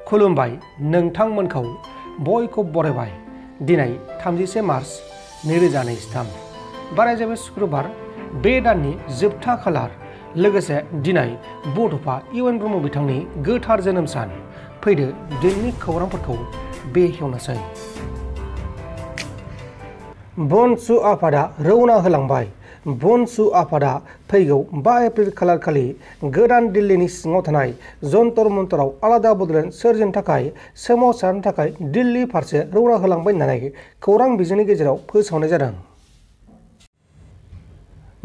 खुलुमबाय नोंथांमोनखौ बयखौ बरायबाय। दिनै 31 मार्च 2023 बाराय जाबाय शुक्रबार, बे दाननि जोबथा खालार। लोगोसे दिनै बड'फा इउएन ब्रह्म बिथांनि गोथार जोनोम सान। फैदो दिनैनि खौरांफोरखौ बेखेवनोसै। बनसु आफादा रौना होलांबाय। बनसु आफादा फैगौ 5 एप्रिल खालार खालि गोदान दिल्लीनि सिङाव थानाय जन्तर मन्तराव आलादा बड'लेण्ड सोरजिनो थाखाय सोमावसारनो थाखाय दिल्ली फारसे रौना होलांबाय होननानै खौरां बिजोंनि गेजेराव फोसावनाय जादों।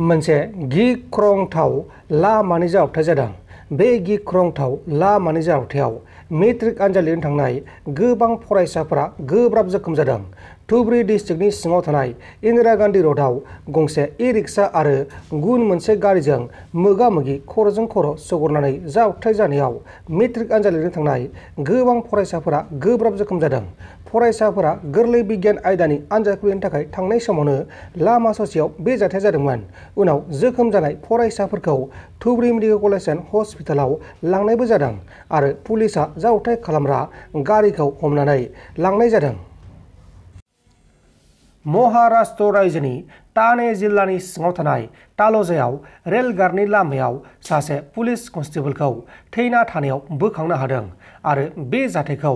मोनसे गिख्रंथाव लामानि जाब्रबथाय जादों। बे गिख्रंथाव लामानि जाब्रबथायाव मेट्रिक आनजाद लिरनो थांनाय गोबां फरायसाफोरा गोब्राब जोखोम जादों। धुबरी डिस्ट्रिक्टनि सिङाव थानाय इन्दिरा गान्धी र'डआव गंसे ई-रिक्सा आरो गुबुन मोनसे गारिजों मोगा-मोगि खर'जों खर' सौग्रावनानै जाब्रबथाय जानायाव मेट्रिक आनजाद लिरनो थांनाय गोबां फरायसाफोरा गोब्राब जोखोम जादों। फरायसाफोरा गोरलै बिगियान आयदानि आनजादखौ लिरनो थाखाय थांनाय समावनो लामा ससेयाव बे जाथाया जादोंमोन। उनाव जोखोम जानाय फरायसाफोरखौ धुबरी मेडिकेल कलेज एन्ड हस्पिटालाव लांनायबो जादों आरो पुलिसआ जाब्रबथाय खालामग्रा गारिखौ हमनानै लांनाय जादों। महाराष्ट्र रायजोनि ठाणे जिल्लानि सिङाव थानाय ताल'जायाव रेलगारनि लामायाव सासे पुलिस कनस्टेबलखौ थैना थानायाव बोखांनो हादों आरो बे जाथायखौ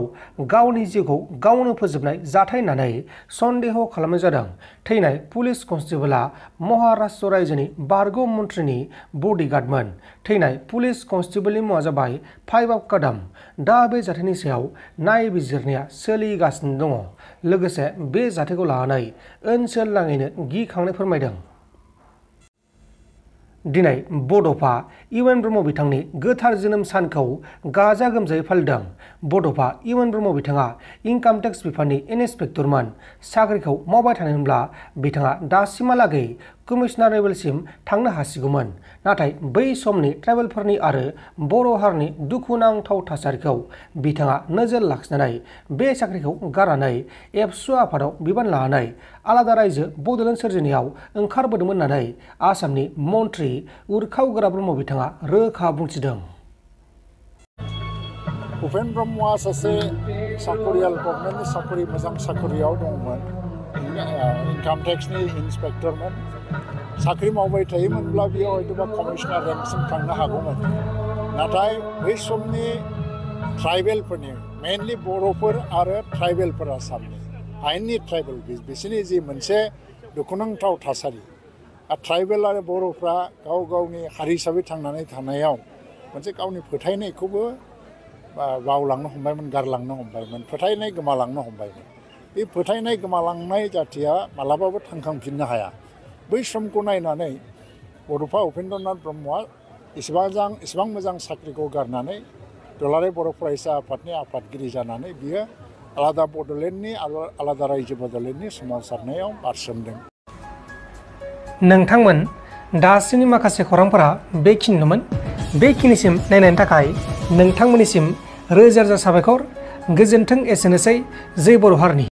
गावनि जिउखौ गावनो फोजोबनाय जाथाय होननानै सन्देह खालामनाय जादों। थैनाय पुलिस कनस्टेबलआ महाराष्ट्र रायजोनि बारग' मन्थ्रिनि बडिगार्डमोन। थैनाय पुलिस कनस्टेबलनि मुङा जाबाय फाइबाब कादम। दा बे जाथायनि सायाव नायबिजिरनाया सोलिगासिनो दङ। लोगोसे बे जाथायखौ लानानै ओनसोल नाङैनो गिखांनाय फोरमायदों। दिनै बड'फा इउएन ब्रह्म बिथांनि गोथार जोनोम सानखौ गाजा गोमजायै फालिदों। बड'फा इउएन ब्रह्म बिथाङा इनकाम टेक्स बिफाननि इन्सपेक्टरमोन। साख्रिखौ मावबाय थानायमोनब्ला बिथाङा दासिमहालागै कमिशनार लेभेलसिम थांनो हासिगौमोन। नाथाय बै समनि ट्राइबेलफोरनि आरो बर' हारिनि दुखुनांथाव थासारिखौ बिथाङा नोजोर लाखिनानै बे साख्रिखौ गारनानै एबसु आफादाव बिबान लानानै आलादा रायजो बड'लेण्ड सोरजिनायाव ओंखारबोदोंमोन होननानै आसामनि मन्थ्रि उरखाव-गोरा ब्रह्म बिथाङा रोखा बुंथिदों। उपेन ब्रह्मआ सासे साकरियाल गभर्नमेन्टनि साकरि मोजां साकरियाव दंमोन। इनकाम टेक्सनि इन्सपेक्टरमोन। साख्रि मावबाय थायोमोनब्ला बियो हयतोबा कमिशनार रेंकसिम थांनो हागौमोन। नाथाय बै समनि ट्राइबेलफोरनि मेनलि बर'फोर आरो ट्राइबेलफोर आसामनि आयेननि ट्राइबेल बिसोरनि जि मोनसे दुखुनांथाव थासारि। ट्राइबेल आरो बर'फ्रा गाव गावनि हारि हिसाबै थांनानै थानायाव मोनसे गावनि फोथायनायखौबो बावलांनो हमबायमोन, गारलांनो हमबायमोन, फोथायनाय गोमालांनो हमबायमोन। बे फोथायनाय गोमालांनाय जाथिया मालाबाबो थांखांफिननो हाया। बै समखौ नायनानै बड'फा उपेन्द्रनाथ ब्रह्मआ इसेबां मोजां साख्रिखौ गारनानै दुलाराय बर' फरायसा आफादनि आफादगिरि जानानै बियो आलादा बड'लेण्डनि आलादा रायजो बड'लेण्डनि सोमावसारनायाव बारसोमदों। नोंथांमोन दासिमनि माखासे खौरांफोरा बेखिनिनोमोन। बेखिनिसिम नायनायनि थाखाय नोंथांमोननिसिम रोजा रोजा साबायखर। गोजोन्थों। एसेनोसै। जै बर' हारिनि।